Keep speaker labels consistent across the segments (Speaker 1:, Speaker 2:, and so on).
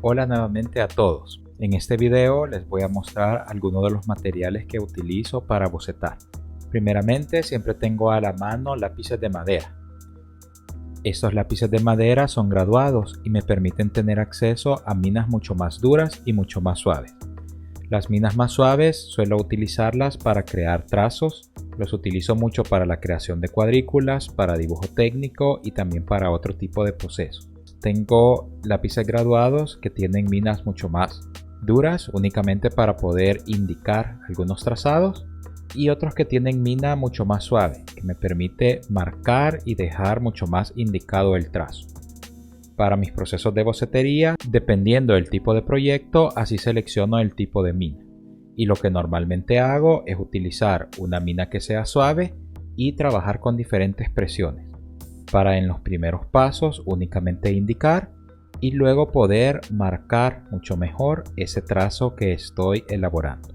Speaker 1: Hola nuevamente a todos. En este video les voy a mostrar algunos de los materiales que utilizo para bocetar. Primeramente, siempre tengo a la mano lápices de madera. Estos lápices de madera son graduados y me permiten tener acceso a minas mucho más duras y mucho más suaves. Las minas más suaves suelo utilizarlas para crear trazos, los utilizo mucho para la creación de cuadrículas, para dibujo técnico y también para otro tipo de procesos. Tengo lápices graduados que tienen minas mucho más duras únicamente para poder indicar algunos trazados y otros que tienen mina mucho más suave que me permite marcar y dejar mucho más indicado el trazo. Para mis procesos de bocetería, dependiendo del tipo de proyecto, así selecciono el tipo de mina. Y lo que normalmente hago es utilizar una mina que sea suave y trabajar con diferentes presiones, para en los primeros pasos únicamente indicar y luego poder marcar mucho mejor ese trazo que estoy elaborando.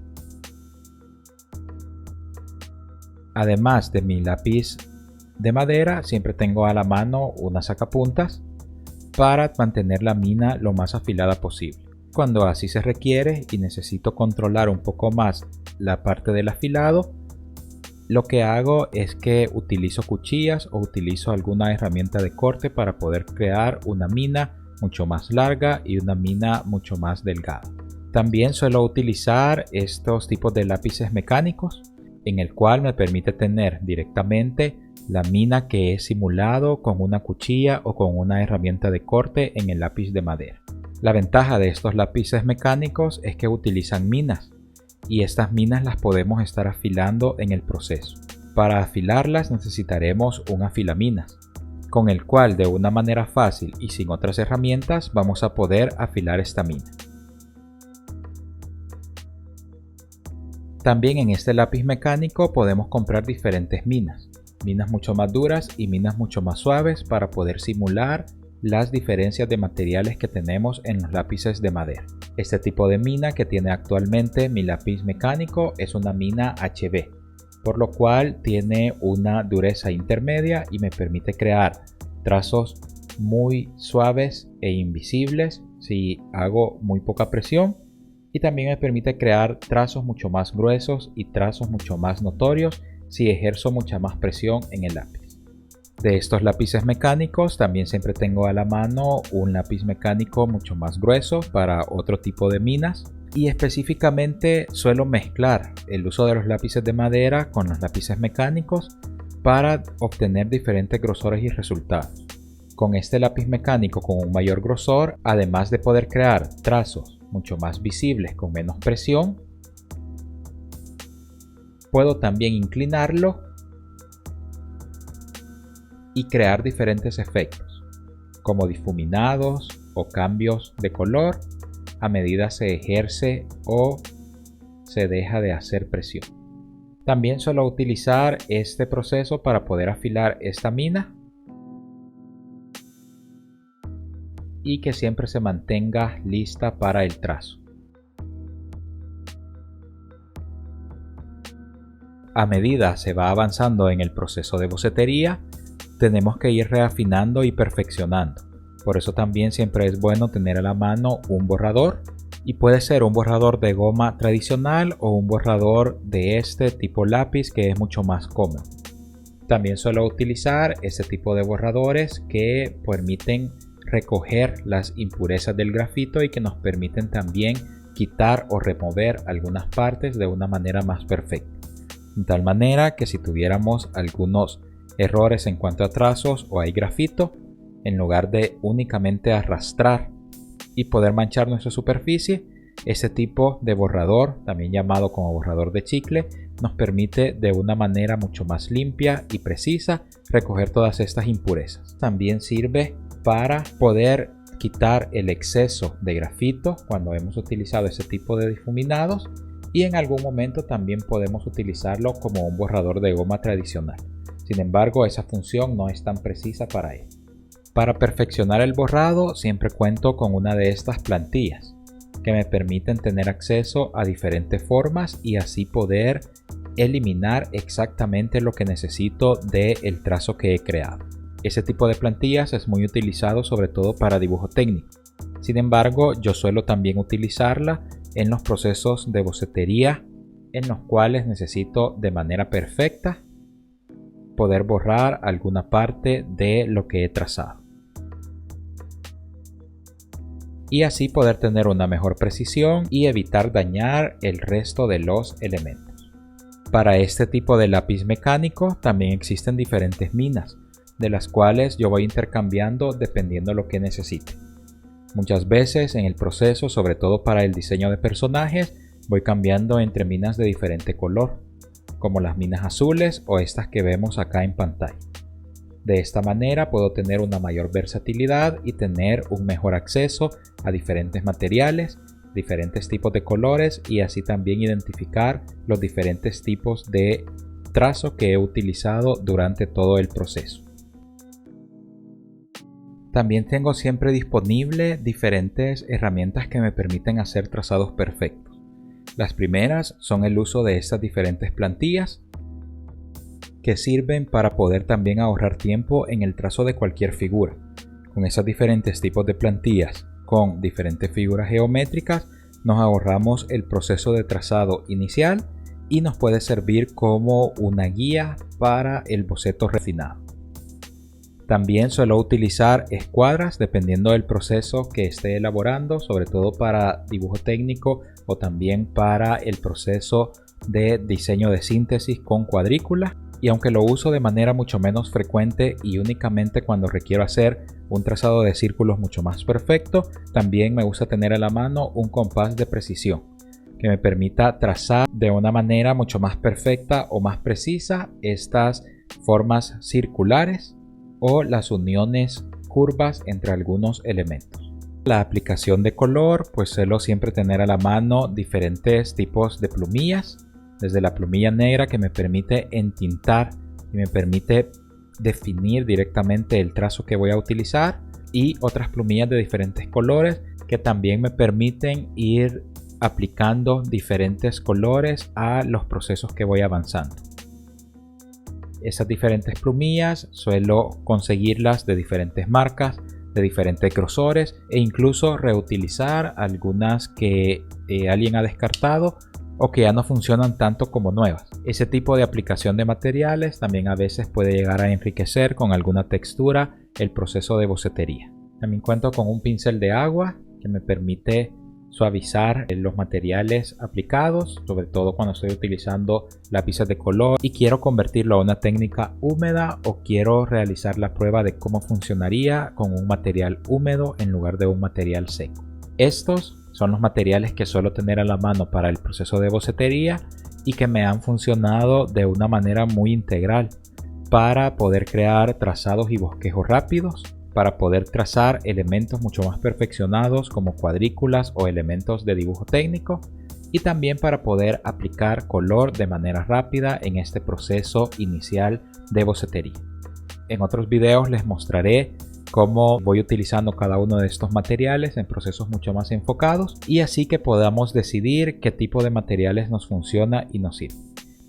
Speaker 1: Además de mi lápiz de madera, siempre tengo a la mano una sacapuntas para mantener la mina lo más afilada posible. Cuando así se requiere y necesito controlar un poco más la parte del afilado, lo que hago es que utilizo cuchillas o utilizo alguna herramienta de corte para poder crear una mina mucho más larga y una mina mucho más delgada. También suelo utilizar estos tipos de lápices mecánicos en el cual me permite tener directamente la mina que he simulado con una cuchilla o con una herramienta de corte en el lápiz de madera. La ventaja de estos lápices mecánicos es que utilizan minas y estas minas las podemos estar afilando en el proceso. Para afilarlas necesitaremos un afilaminas, con el cual de una manera fácil y sin otras herramientas vamos a poder afilar esta mina. También en este lápiz mecánico podemos comprar diferentes minas mucho más duras y minas mucho más suaves para poder simular las diferencias de materiales que tenemos en los lápices de madera. Este tipo de mina que tiene actualmente mi lápiz mecánico es una mina HB, por lo cual tiene una dureza intermedia y me permite crear trazos muy suaves e invisibles si hago muy poca presión, y también me permite crear trazos mucho más gruesos y trazos mucho más notorios si ejerzo mucha más presión en el lápiz. De estos lápices mecánicos también siempre tengo a la mano un lápiz mecánico mucho más grueso para otro tipo de minas, y específicamente suelo mezclar el uso de los lápices de madera con los lápices mecánicos para obtener diferentes grosores y resultados. Con este lápiz mecánico con un mayor grosor, además de poder crear trazos mucho más visibles con menos presión, puedo también inclinarlo y crear diferentes efectos, como difuminados o cambios de color a medida se ejerce o se deja de hacer presión. También suelo utilizar este proceso para poder afilar esta mina y que siempre se mantenga lista para el trazo. A medida se va avanzando en el proceso de bocetería, tenemos que ir reafinando y perfeccionando. Por eso también siempre es bueno tener a la mano un borrador, y puede ser un borrador de goma tradicional o un borrador de este tipo lápiz que es mucho más cómodo. También suelo utilizar este tipo de borradores que permiten recoger las impurezas del grafito y que nos permiten también quitar o remover algunas partes de una manera más perfecta. De tal manera que si tuviéramos algunos errores en cuanto a trazos o hay grafito, en lugar de únicamente arrastrar y poder manchar nuestra superficie, este tipo de borrador, también llamado como borrador de chicle, nos permite de una manera mucho más limpia y precisa recoger todas estas impurezas. También sirve para poder quitar el exceso de grafito cuando hemos utilizado ese tipo de difuminados, y en algún momento también podemos utilizarlo como un borrador de goma tradicional. Sin embargo, esa función no es tan precisa para él. Para perfeccionar el borrado siempre cuento con una de estas plantillas que me permiten tener acceso a diferentes formas y así poder eliminar exactamente lo que necesito del trazo que he creado. Ese tipo de plantillas es muy utilizado sobre todo para dibujo técnico, Sin embargo, yo suelo también utilizarla en los procesos de bocetería en los cuales necesito de manera perfecta poder borrar alguna parte de lo que he trazado y así poder tener una mejor precisión y evitar dañar el resto de los elementos. Para este tipo de lápiz mecánico también existen diferentes minas, de las cuales yo voy intercambiando dependiendo de lo que necesite. Muchas veces en el proceso, sobre todo para el diseño de personajes, voy cambiando entre minas de diferente color, como las minas azules o estas que vemos acá en pantalla. De esta manera puedo tener una mayor versatilidad y tener un mejor acceso a diferentes materiales, diferentes tipos de colores y así también identificar los diferentes tipos de trazo que he utilizado durante todo el proceso. También tengo siempre disponible diferentes herramientas que me permiten hacer trazados perfectos. Las primeras son el uso de estas diferentes plantillas que sirven para poder también ahorrar tiempo en el trazo de cualquier figura. Con esos diferentes tipos de plantillas con diferentes figuras geométricas nos ahorramos el proceso de trazado inicial y nos puede servir como una guía para el boceto refinado. También suelo utilizar escuadras dependiendo del proceso que esté elaborando, sobre todo para dibujo técnico o también para el proceso de diseño de síntesis con cuadrícula. Y aunque lo uso de manera mucho menos frecuente y únicamente cuando requiero hacer un trazado de círculos mucho más perfecto, también me gusta tener a la mano un compás de precisión que me permita trazar de una manera mucho más perfecta o más precisa estas formas circulares o las uniones curvas entre algunos elementos. La aplicación de color, pues suelo siempre tener a la mano diferentes tipos de plumillas, desde la plumilla negra que me permite entintar y me permite definir directamente el trazo que voy a utilizar, y otras plumillas de diferentes colores que también me permiten ir aplicando diferentes colores a los procesos que voy avanzando. Esas diferentes plumillas suelo conseguirlas de diferentes marcas, de diferentes grosores e incluso reutilizar algunas que alguien ha descartado o que ya no funcionan tanto como nuevas. Ese tipo de aplicación de materiales también a veces puede llegar a enriquecer con alguna textura el proceso de bocetería. También cuento con un pincel de agua que me permite suavizar los materiales aplicados, sobre todo cuando estoy utilizando lápices de color y quiero convertirlo a una técnica húmeda o quiero realizar la prueba de cómo funcionaría con un material húmedo en lugar de un material seco. Estos son los materiales que suelo tener a la mano para el proceso de bocetería y que me han funcionado de una manera muy integral para poder crear trazados y bosquejos rápidos, para poder trazar elementos mucho más perfeccionados como cuadrículas o elementos de dibujo técnico y también para poder aplicar color de manera rápida en este proceso inicial de bocetería. En otros videos les mostraré cómo voy utilizando cada uno de estos materiales en procesos mucho más enfocados y así que podamos decidir qué tipo de materiales nos funciona y nos sirve.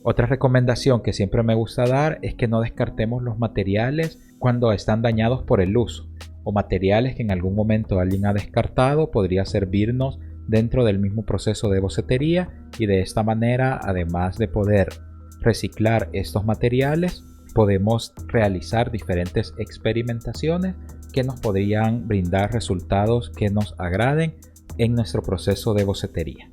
Speaker 1: Otra recomendación que siempre me gusta dar es que no descartemos los materiales cuando están dañados por el uso o materiales que en algún momento alguien ha descartado podría servirnos dentro del mismo proceso de bocetería y de esta manera, además de poder reciclar estos materiales, podemos realizar diferentes experimentaciones que nos podrían brindar resultados que nos agraden en nuestro proceso de bocetería.